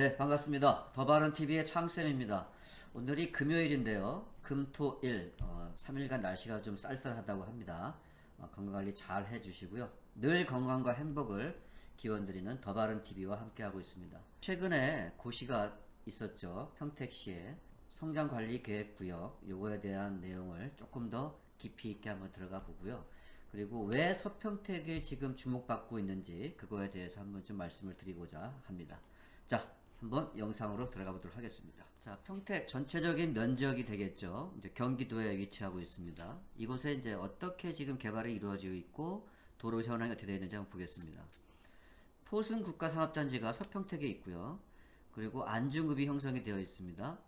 네, 반갑습니다. 더바른TV의 창쌤입니다. 오늘이 금요일인데요. 금토일 3일간 날씨가 좀 쌀쌀하다고 합니다. 건강관리 잘 해주시고요. 늘 건강과 행복을 기원드리는 더바른TV와 함께하고 있습니다. 최근에 고시가 있었죠. 평택시에 성장관리계획구역 요거에 대한 내용을 조금 더 깊이 있게 한번 들어가 보고요. 그리고 왜 서평택이 지금 주목받고 있는지 그거에 대해서 한번 좀 말씀을 드리고자 합니다. 자, 한번 영상으로 들어가 보도록 하겠습니다. 자, 평택 전체적인 면적이 되겠죠. 이제 경기도에 위치하고 있습니다. 이곳에 이제 어떻게 지금 개발이 이루어지고 있고 도로 현황이 어떻게 되어 있는지 한번 보겠습니다. 포승 국가산업단지가 서평택에 있고요. 그리고 안중급이 형성이 되어 있습니다.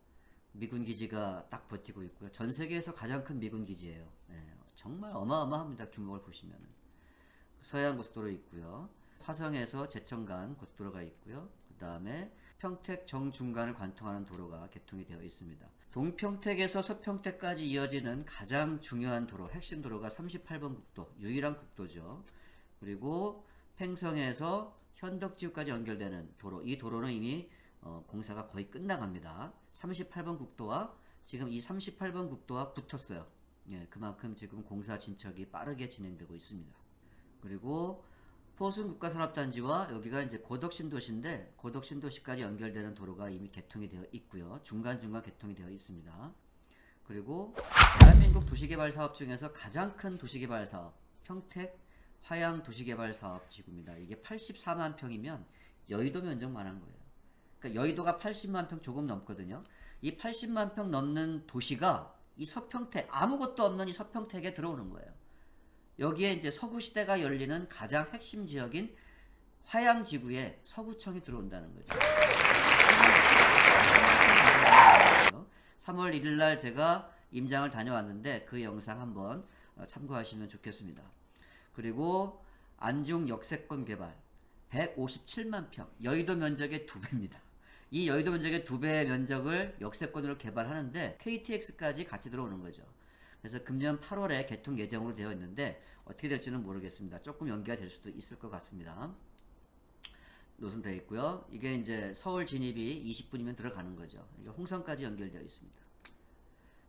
미군기지가 딱 버티고 있고요. 전 세계에서 가장 큰 미군기지예요. 정말 어마어마합니다. 규모를 보시면. 서해안고속도로 있고요. 화성에서 제천간 고속도로가 있고요. 그 다음에 평택 정중간을 관통하는 도로가 개통이 되어 있습니다. 동평택에서 서평택까지 이어지는 가장 중요한 도로, 핵심 도로가 38번 국도, 유일한 국도죠. 그리고 팽성에서 현덕지구까지 연결되는 도로, 이 도로는 이미 공사가 거의 끝나갑니다. 38번 국도와 지금 이 38번 국도와 붙었어요. 그만큼 지금 공사 진척이 빠르게 진행되고 있습니다. 그리고 포승 국가산업단지와 여기가 이제 고덕신도시인데 고덕신도시까지 연결되는 도로가 이미 개통이 되어 있고요. 중간중간 개통이 되어 있습니다. 그리고 대한민국 도시개발 사업 중에서 가장 큰 도시개발 사업 평택 화양 도시개발 사업 지구입니다. 이게 84만 평이면 여의도 면적만 한 거예요. 그러니까 여의도가 80만 평 조금 넘거든요. 이 80만 평 넘는 도시가 이 서평택, 아무것도 없는 이 서평택에 들어오는 거예요. 여기에 이제 서구시대가 열리는 가장 핵심 지역인 화양지구에 서구청이 들어온다는 거죠. 3월 1일날 제가 임장을 다녀왔는데 그 영상 한번 참고하시면 좋겠습니다. 그리고 안중 역세권 개발 157만 평, 여의도 면적의 2배입니다. 이 여의도 면적의 2배의 면적을 역세권으로 개발하는데 KTX까지 같이 들어오는 거죠. 그래서 금년 8월에 개통 예정으로 되어 있는데 어떻게 될지는 모르겠습니다. 조금 연기가 될 수도 있을 것 같습니다. 노선되어 있고요. 이게 이제 서울 진입이 20분이면 들어가는 거죠. 이게 홍성까지 연결되어 있습니다.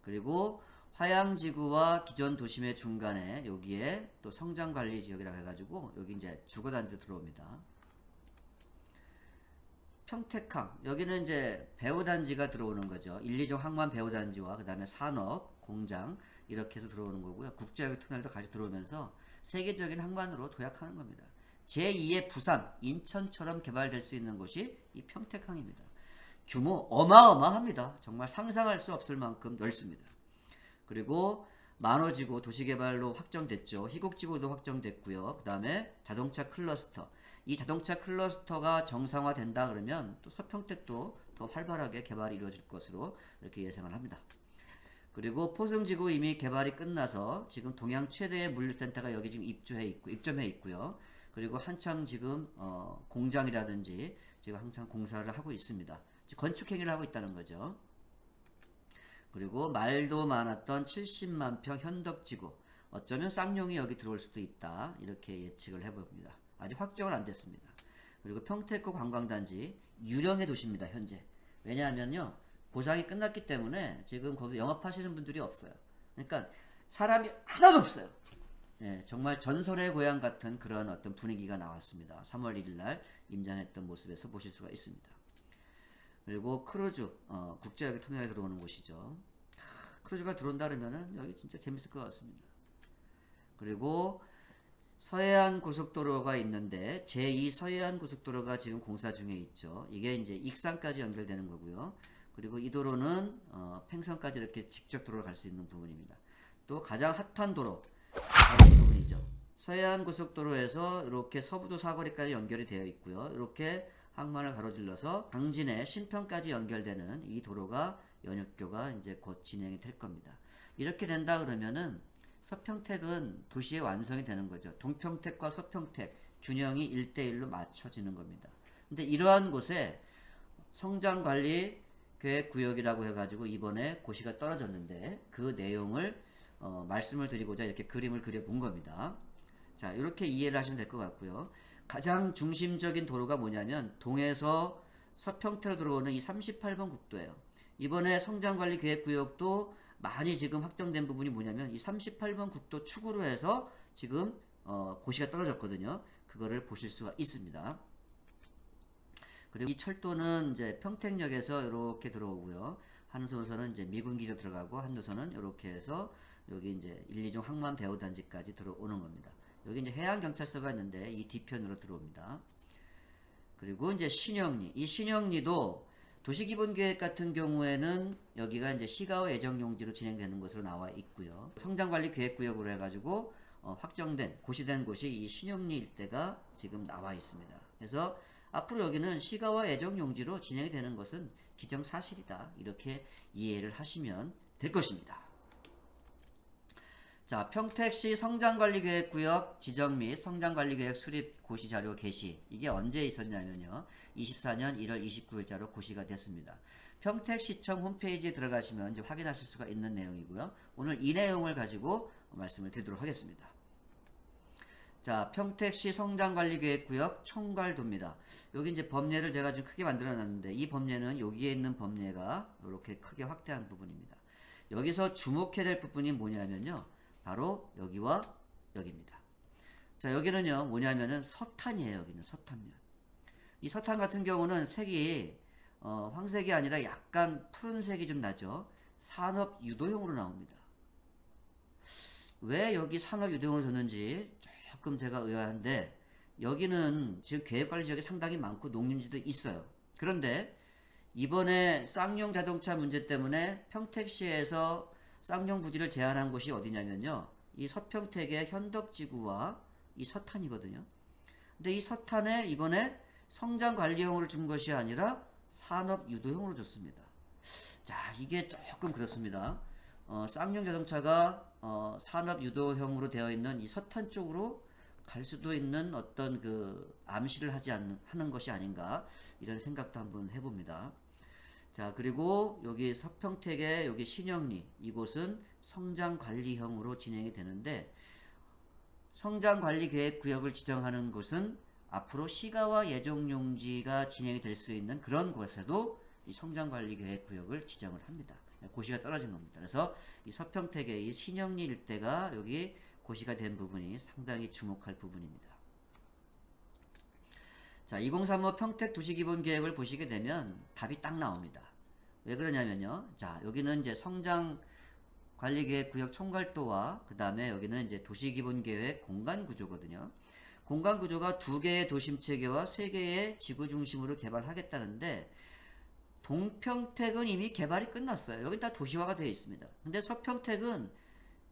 그리고 화양지구와 기존 도심의 중간에 여기에 또 성장관리지역이라고 해가지고 여기 이제 주거단지 들어옵니다. 평택항, 여기는 이제 배후단지가 들어오는 거죠. 1, 2종 항만 배후단지와 그 다음에 산업, 공장 이렇게 해서 들어오는 거고요. 국제여객 터널도 같이 들어오면서 세계적인 항만으로 도약하는 겁니다. 제2의 부산, 인천처럼 개발될 수 있는 곳이 이 평택항입니다. 규모 어마어마합니다. 정말 상상할 수 없을 만큼 넓습니다. 그리고 만호지구 도시개발로 확정됐죠. 희곡지구도 확정됐고요. 그 다음에 자동차 클러스터, 이 자동차 클러스터가 정상화된다 그러면 또 서평택도 더 활발하게 개발이 이루어질 것으로 이렇게 예상을 합니다. 그리고 포승지구 이미 개발이 끝나서 지금 동양 최대의 물류센터가 여기 지금 입점해 있고요. 그리고 한창 지금 공장이라든지 지금 항상 공사를 하고 있습니다. 건축행위를 하고 있다는 거죠. 그리고 말도 많았던 70만 평 현덕지구, 어쩌면 쌍용이 여기 들어올 수도 있다 이렇게 예측을 해봅니다. 아직 확정은 안 됐습니다. 그리고 평택구 관광단지 유령의 도시입니다. 현재. 왜냐하면요, 보상이 끝났기 때문에 지금 거기 영업하시는 분들이 없어요. 그러니까 사람이 하나도 없어요. 정말 전설의 고향 같은 그런 어떤 분위기가 나왔습니다. 3월 1일날 임장했던 모습에서 보실 수가 있습니다. 그리고 크루즈, 국제여객 터미널에 들어오는 곳이죠. 크루즈가 들어온다 그러면은 여기 진짜 재밌을 것 같습니다. 그리고 서해안 고속도로가 있는데 제2 서해안 고속도로가 지금 공사 중에 있죠. 이게 이제 익산까지 연결되는 거고요. 그리고 이 도로는 팽성까지 이렇게 직접 도로를 갈 수 있는 부분입니다. 또 가장 핫한 도로, 바로 이 부분이죠. 서해안 고속도로에서 이렇게 서부도 사거리까지 연결이 되어 있고요. 이렇게 항만을 가로질러서 당진의 신평까지 연결되는 이 도로가 연역교가 이제 곧 진행이 될 겁니다. 이렇게 된다 그러면은 서평택은 도시의 완성이 되는 거죠. 동평택과 서평택 균형이 1대1로 맞춰지는 겁니다. 근데 이러한 곳에 성장관리 계획구역이라고 해가지고 이번에 고시가 떨어졌는데 그 내용을 말씀을 드리고자 이렇게 그림을 그려본 겁니다. 자, 이렇게 이해를 하시면 될 것 같고요. 가장 중심적인 도로가 뭐냐면 동에서 서평택으로 들어오는 이 38번 국도예요. 이번에 성장관리계획구역도 많이 지금 확정된 부분이 뭐냐면 이 38번 국도 축으로 해서 지금 고시가 떨어졌거든요. 그거를 보실 수가 있습니다. 그리고 이 철도는 이제 평택역에서 이렇게 들어오고요. 한 노선은 이제 미군기지로 들어가고 한 노선은 이렇게 해서 여기 이제 1, 2종 항만 배후단지까지 들어오는 겁니다. 여기 이제 해양경찰서가 있는데 이 뒤편으로 들어옵니다. 그리고 이제 신영리. 이 신영리도 도시기본계획 같은 경우에는 여기가 이제 시가와 예정용지로 진행되는 것으로 나와 있고요. 성장관리계획구역으로 해가지고 확정된, 고시된 곳이 이 신영리 일대가 지금 나와 있습니다. 그래서 앞으로 여기는 시가와 예정용지로 진행이 되는 것은 기정사실이다. 이렇게 이해를 하시면 될 것입니다. 자, 평택시 성장관리계획구역 지정 및 성장관리계획 수립 고시자료 게시. 이게 언제 있었냐면요. 24년 1월 29일자로 고시가 됐습니다. 평택시청 홈페이지에 들어가시면 이제 확인하실 수가 있는 내용이고요. 오늘 이 내용을 가지고 말씀을 드리도록 하겠습니다. 자, 평택시 성장관리계획구역 총괄도입니다. 여기 이제 범례를 제가 좀 크게 만들어 놨는데 이 범례는 여기에 있는 범례가 이렇게 크게 확대한 부분입니다. 여기서 주목해야 될 부분이 뭐냐면요. 바로 여기와 여기입니다. 자, 여기는요, 뭐냐면은 서탄이에요. 여기는 서탄면. 이 서탄 같은 경우는 색이, 황색이 아니라 약간 푸른색이 좀 나죠. 산업 유도형으로 나옵니다. 왜 여기 산업 유도형으로 줬는지 조금 제가 의아한데, 여기는 지금 계획관리 지역이 상당히 많고 농림지도 있어요. 그런데 이번에 쌍용 자동차 문제 때문에 평택시에서 쌍용 부지를 제한한 곳이 어디냐면요. 이 서평택의 현덕지구와 이 서탄이거든요. 근데 이 서탄에 이번에 성장관리형으로 준 것이 아니라 산업유도형으로 줬습니다. 자, 이게 조금 그렇습니다. 쌍용 자동차가 산업유도형으로 되어 있는 이 서탄 쪽으로 갈 수도 있는 어떤 그 암시를 하는 것이 아닌가 이런 생각도 한번 해봅니다. 자, 그리고 여기 서평택의 여기 신영리 이곳은 성장관리형으로 진행이 되는데 성장관리계획구역을 지정하는 곳은 앞으로 시가와 예정용지가 진행이 될 수 있는 그런 곳에도 이 성장관리계획구역을 지정을 합니다. 고시가 떨어진 겁니다. 그래서 이 서평택의 이 신영리 일대가 여기 고시가 된 부분이 상당히 주목할 부분입니다. 자, 2035 평택 도시기본계획을 보시게 되면 답이 딱 나옵니다. 왜 그러냐면요. 자, 여기는 이제 성장관리계획구역 총괄도와 그 다음에 여기는 이제 도시기본계획 공간구조거든요. 공간구조가 2개의 도심체계와 3개의 지구 중심으로 개발하겠다는데 동평택은 이미 개발이 끝났어요. 여기 다 도시화가 되어 있습니다. 근데 서평택은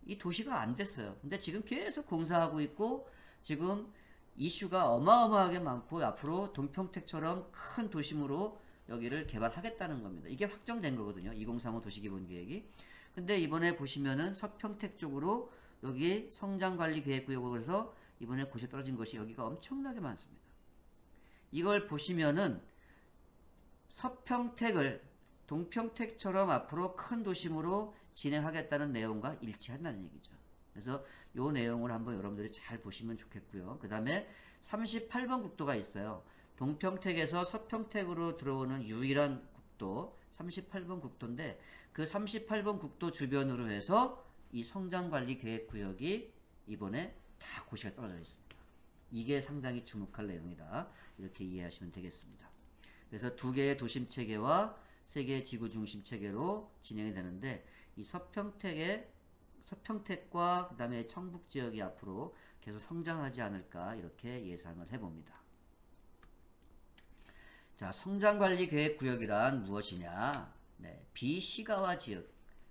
이 도시가 안 됐어요. 근데 지금 계속 공사하고 있고 지금 이슈가 어마어마하게 많고 앞으로 동평택처럼 큰 도심으로 여기를 개발하겠다는 겁니다. 이게 확정된 거거든요. 2035 도시기본계획이. 근데 이번에 보시면은 서평택 쪽으로 여기 성장관리계획구역으로 해서 이번에 고시 떨어진 것이 여기가 엄청나게 많습니다. 이걸 보시면은 서평택을 동평택처럼 앞으로 큰 도심으로 진행하겠다는 내용과 일치한다는 얘기죠. 그래서 이 내용을 한번 여러분들이 잘 보시면 좋겠고요. 그 다음에 38번 국도가 있어요. 동평택에서 서평택으로 들어오는 유일한 국도 38번 국도인데 그 38번 국도 주변으로 해서 이 성장관리계획구역이 이번에 다 고시가 떨어져 있습니다. 이게 상당히 주목할 내용이다. 이렇게 이해하시면 되겠습니다. 그래서 2개의 도심체계와 3개의 지구중심체계로 진행이 되는데 이 서평택과 그 다음에 청북지역이 앞으로 계속 성장하지 않을까 이렇게 예상을 해봅니다. 자, 성장관리계획구역이란 무엇이냐? 네, 비시가화 지역,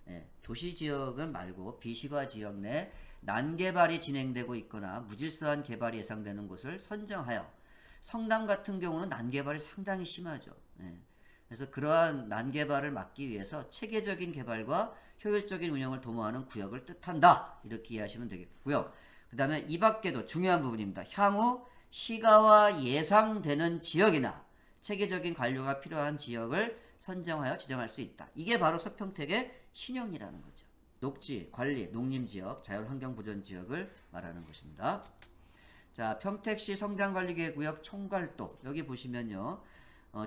네, 도시지역은 말고 비시가화 지역 내 난개발이 진행되고 있거나 무질서한 개발이 예상되는 곳을 선정하여 성남 같은 경우는 난개발이 상당히 심하죠. 네. 그래서 그러한 난개발을 막기 위해서 체계적인 개발과 효율적인 운영을 도모하는 구역을 뜻한다. 이렇게 이해하시면 되겠고요. 그 다음에 이 밖에도 중요한 부분입니다. 향후 시가화 예상되는 지역이나 체계적인 관료가 필요한 지역을 선정하여 지정할 수 있다. 이게 바로 서평택의 신형이라는 거죠. 녹지, 관리, 농림지역, 자연환경보전지역을 말하는 것입니다. 자, 평택시 성장관리계획구역 총괄도 여기 보시면요.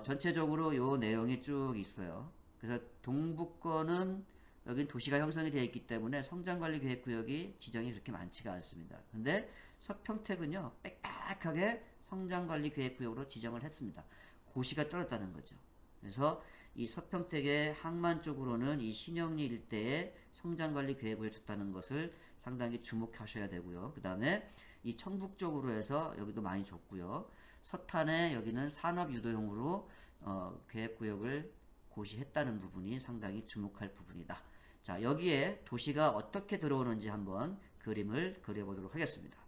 전체적으로 요 내용이 쭉 있어요. 그래서 동부권은 여기 도시가 형성이 되어 있기 때문에 성장관리계획구역이 지정이 그렇게 많지가 않습니다. 근데 서평택은요, 빽빽하게 성장관리계획구역으로 지정을 했습니다. 고시가 떨어졌다는 거죠. 그래서 이 서평택의 항만 쪽으로는 이 신영리 일대에 성장관리계획을 줬다는 것을 상당히 주목하셔야 되고요. 그 다음에 이 청북 쪽으로 해서 여기도 많이 줬고요. 서탄에 여기는 산업유도용으로 계획구역을 고시했다는 부분이 상당히 주목할 부분이다. 자, 여기에 도시가 어떻게 들어오는지 한번 그림을 그려보도록 하겠습니다.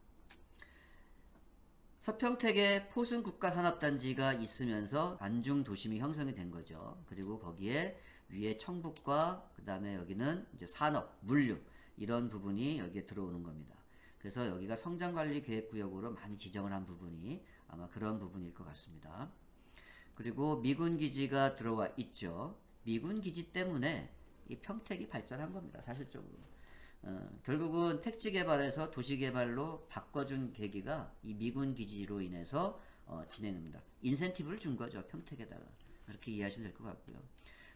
서평택에 포승국가산업단지가 있으면서 안중도심이 형성이 된 거죠. 그리고 거기에 위에 청북과 그 다음에 여기는 이제 산업, 물류 이런 부분이 여기에 들어오는 겁니다. 그래서 여기가 성장관리계획구역으로 많이 지정을 한 부분이 아마 그런 부분일 것 같습니다. 그리고 미군기지가 들어와 있죠. 미군기지 때문에 이 평택이 발전한 겁니다. 사실적으로. 결국은 택지개발에서 도시개발로 바꿔준 계기가 이 미군기지로 인해서 진행됩니다. 인센티브를 준 거죠. 평택에다가. 그렇게 이해하시면 될 것 같고요.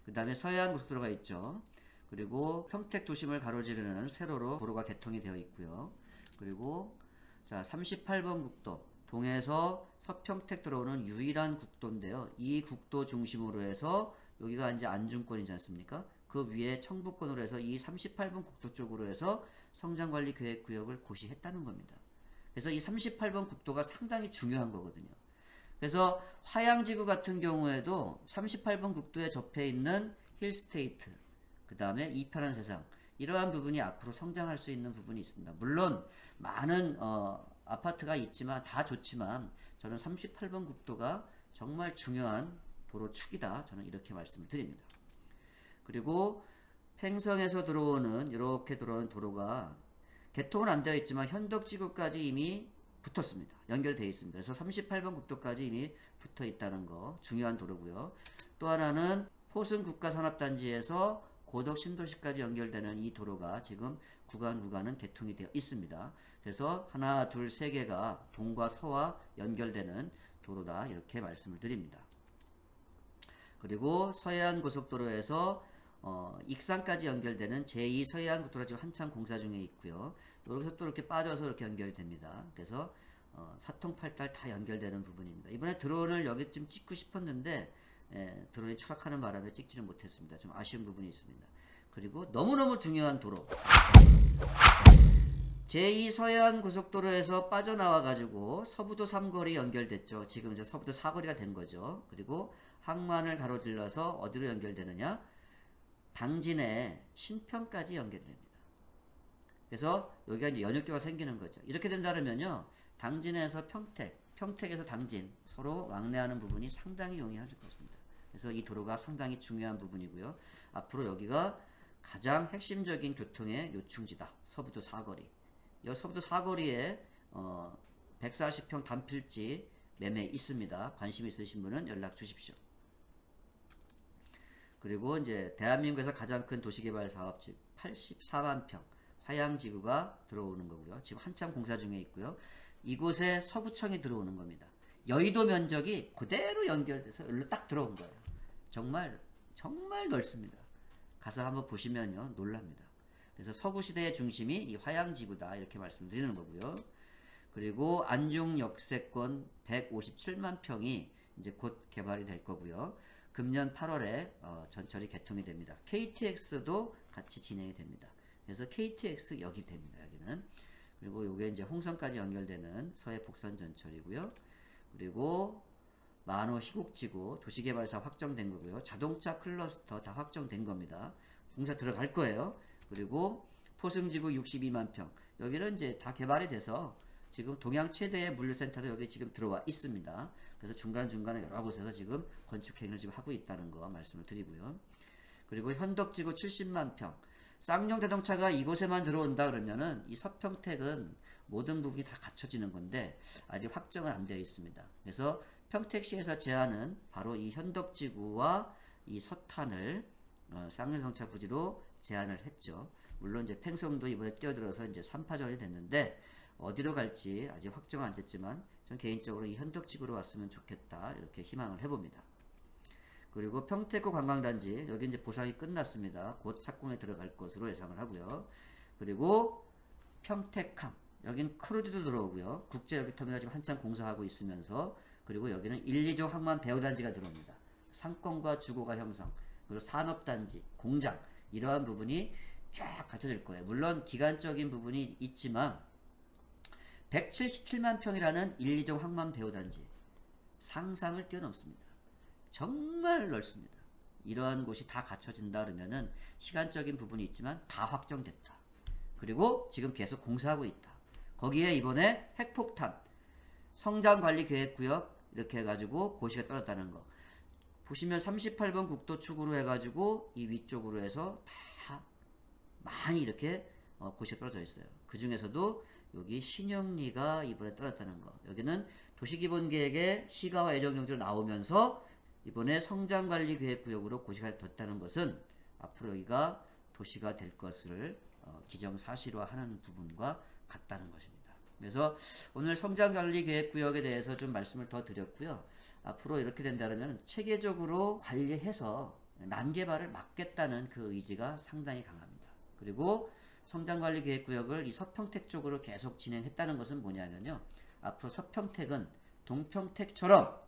그 다음에 서해안고속도로가 있죠. 그리고 평택 도심을 가로지르는 세로로 도로가 개통이 되어 있고요. 그리고 자 38번 국도 동에서 서평택 들어오는 유일한 국도인데요. 이 국도 중심으로 해서 여기가 이제 안중권이지 않습니까? 그 위에 청북권으로 해서 이 38번 국도 쪽으로 해서 성장관리계획구역을 고시했다는 겁니다. 그래서 이 38번 국도가 상당히 중요한 거거든요. 그래서 화양지구 같은 경우에도 38번 국도에 접해 있는 힐스테이트, 그 다음에 이편한 세상, 이러한 부분이 앞으로 성장할 수 있는 부분이 있습니다. 물론 많은 아파트가 있지만 다 좋지만 저는 38번 국도가 정말 중요한 도로축이다. 저는 이렇게 말씀을 드립니다. 그리고 팽성에서 들어오는 이렇게 들어오는 도로가 개통은 안 되어 있지만 현덕지구까지 이미 붙었습니다. 연결되어 있습니다. 그래서 38번 국도까지 이미 붙어 있다는 거 중요한 도로고요. 또 하나는 포승국가산업단지에서 고덕신도시까지 연결되는 이 도로가 지금 구간은 개통이 되어 있습니다. 그래서 하나, 둘, 세 개가 동과 서와 연결되는 도로다 이렇게 말씀을 드립니다. 그리고 서해안고속도로에서 익산까지 연결되는 제2 서해안고속도로가 지금 한참 공사 중에 있고요. 여기서 또 이렇게 빠져서 이렇게 연결이 됩니다. 그래서 사통팔달 다 연결되는 부분입니다. 이번에 드론을 여기쯤 찍고 싶었는데 드론이 추락하는 바람에 찍지는 못했습니다. 좀 아쉬운 부분이 있습니다. 그리고 너무너무 중요한 도로 제2 서해안고속도로에서 빠져나와가지고 서부도 3거리 연결됐죠. 지금 이제 서부도 4거리가 된 거죠. 그리고 항만을 가로질러서 어디로 연결되느냐? 당진의 신평까지 연결됩니다. 그래서 여기가 이제 연역교가 생기는 거죠. 이렇게 된다면요, 당진에서 평택에서 당진 서로 왕래하는 부분이 상당히 용이해질 것입니다. 그래서 이 도로가 상당히 중요한 부분이고요. 앞으로 여기가 가장 핵심적인 교통의 요충지다. 서부도 4거리. 이 서부도 4거리에 140평 단필지 매매 있습니다. 관심 있으신 분은 연락 주십시오. 그리고 이제 대한민국에서 가장 큰 도시개발 사업지 84만 평 화양지구가 들어오는 거고요. 지금 한참 공사 중에 있고요. 이곳에 서구청이 들어오는 겁니다. 여의도 면적이 그대로 연결돼서 여기로 딱 들어온 거예요. 정말 넓습니다. 가서 한번 보시면요 놀랍니다. 그래서 서구시대의 중심이 이 화양지구다 이렇게 말씀드리는 거고요. 그리고 안중 역세권 157만 평이 이제 곧 개발이 될 거고요. 금년 8월에 전철이 개통이 됩니다. KTX도 같이 진행이 됩니다. 그래서 KTX 여기 됩니다. 여기는. 그리고 요게 이제 홍성까지 연결되는 서해 복선 전철이고요. 그리고 만호 희곡지구 도시개발사 확정된 거고요. 자동차 클러스터 다 확정된 겁니다. 공사 들어갈 거예요. 그리고 포승지구 62만 평. 여기는 이제 다 개발이 돼서 지금 동양 최대의 물류센터도 여기 지금 들어와 있습니다. 그래서 중간중간에 여러 곳에서 지금 건축행위를 지금 하고 있다는 거 말씀을 드리고요. 그리고 현덕지구 70만 평. 쌍용 자동차가 이곳에만 들어온다 그러면은 이 서평택은 모든 부분이 다 갖춰지는 건데 아직 확정은 안 되어 있습니다. 그래서 평택시에서 제안은 바로 이 현덕지구와 이 서탄을 쌍용 자동차 부지로 제안을 했죠. 물론 이제 팽성도 이번에 뛰어들어서 이제 3파전이 됐는데 어디로 갈지 아직 확정은 안 됐지만 전 개인적으로 이 현덕지구로 왔으면 좋겠다 이렇게 희망을 해봅니다. 그리고 평택구 관광단지 여기 이제 보상이 끝났습니다. 곧 착공에 들어갈 것으로 예상을 하고요. 그리고 평택항 여긴 크루즈도 들어오고요. 국제여객터미널 지금 한창 공사하고 있으면서 그리고 여기는 1, 2조 항만 배후단지가 들어옵니다. 상권과 주거가 형성 그리고 산업단지, 공장 이러한 부분이 쫙 갖춰질 거예요. 물론 기간적인 부분이 있지만 177만 평이라는 1, 2종 항만 배후단지 상상을 뛰어넘습니다. 정말 넓습니다. 이러한 곳이 다 갖춰진다 그러면은 시간적인 부분이 있지만 다 확정됐다. 그리고 지금 계속 공사하고 있다. 거기에 이번에 핵폭탄, 성장관리계획구역 이렇게 해가지고 고시가 떨어졌다는 거. 보시면 38번 국도 축으로 해가지고 이 위쪽으로 해서 다 많이 이렇게 고시가 떨어져 있어요. 그 중에서도 여기 신영리가 이번에 떨어졌다는 거. 여기는 도시기본계획의 시가와 예정용지로 나오면서 이번에 성장관리계획구역으로 고시가 됐다는 것은 앞으로 여기가 도시가 될 것을 기정사실화하는 부분과 같다는 것입니다. 그래서 오늘 성장관리계획구역에 대해서 좀 말씀을 더 드렸고요. 앞으로 이렇게 된다면 체계적으로 관리해서 난개발을 막겠다는 그 의지가 상당히 강합니다. 그리고 성장관리계획구역을 이 서평택 쪽으로 계속 진행했다는 것은 뭐냐면요. 앞으로 서평택은 동평택처럼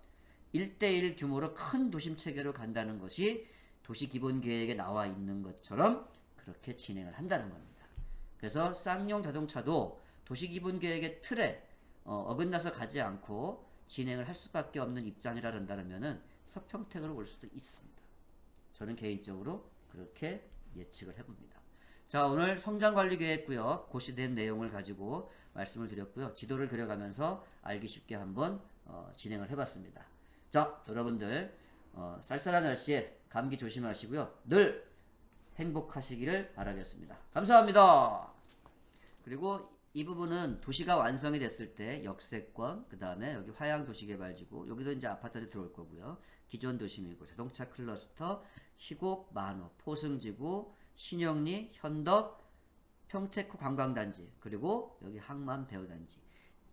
1대1 규모로 큰 도심체계로 간다는 것이 도시기본계획에 나와 있는 것처럼 그렇게 진행을 한다는 겁니다. 그래서 쌍용 자동차도 도시기본계획의 틀에 어긋나서 가지 않고 진행을 할 수밖에 없는 입장이라 한다면은 서평택으로 올 수도 있습니다. 저는 개인적으로 그렇게 예측을 해봅니다. 자, 오늘 성장관리계획구역 고시된 내용을 가지고 말씀을 드렸고요. 지도를 그려가면서 알기 쉽게 한번 진행을 해봤습니다. 자, 여러분들 쌀쌀한 날씨에 감기 조심하시고요. 늘 행복하시기를 바라겠습니다. 감사합니다. 그리고 이 부분은 도시가 완성이 됐을 때 역세권, 그 다음에 여기 화양도시개발지구, 여기도 이제 아파트들이 들어올 거고요. 기존 도심이고 자동차 클러스터, 희곡, 만호, 포승지구, 신영리, 현덕, 평택구 관광단지, 그리고 여기 항만 배후단지.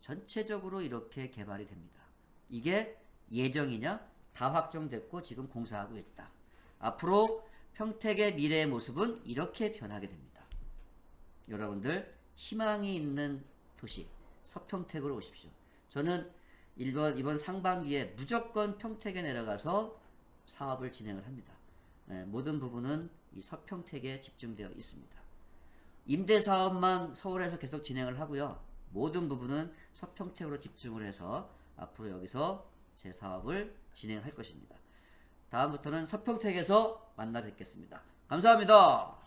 전체적으로 이렇게 개발이 됩니다. 이게 예정이냐? 다 확정됐고 지금 공사하고 있다. 앞으로 평택의 미래의 모습은 이렇게 변하게 됩니다. 여러분들 희망이 있는 도시 서평택으로 오십시오. 저는 이번 상반기에 무조건 평택에 내려가서 사업을 진행을 합니다. 모든 부분은 이 서평택에 집중되어 있습니다. 임대사업만 서울에서 계속 진행을 하고요. 모든 부분은 서평택으로 집중을 해서 앞으로 여기서 제 사업을 진행할 것입니다. 다음부터는 서평택에서 만나 뵙겠습니다. 감사합니다.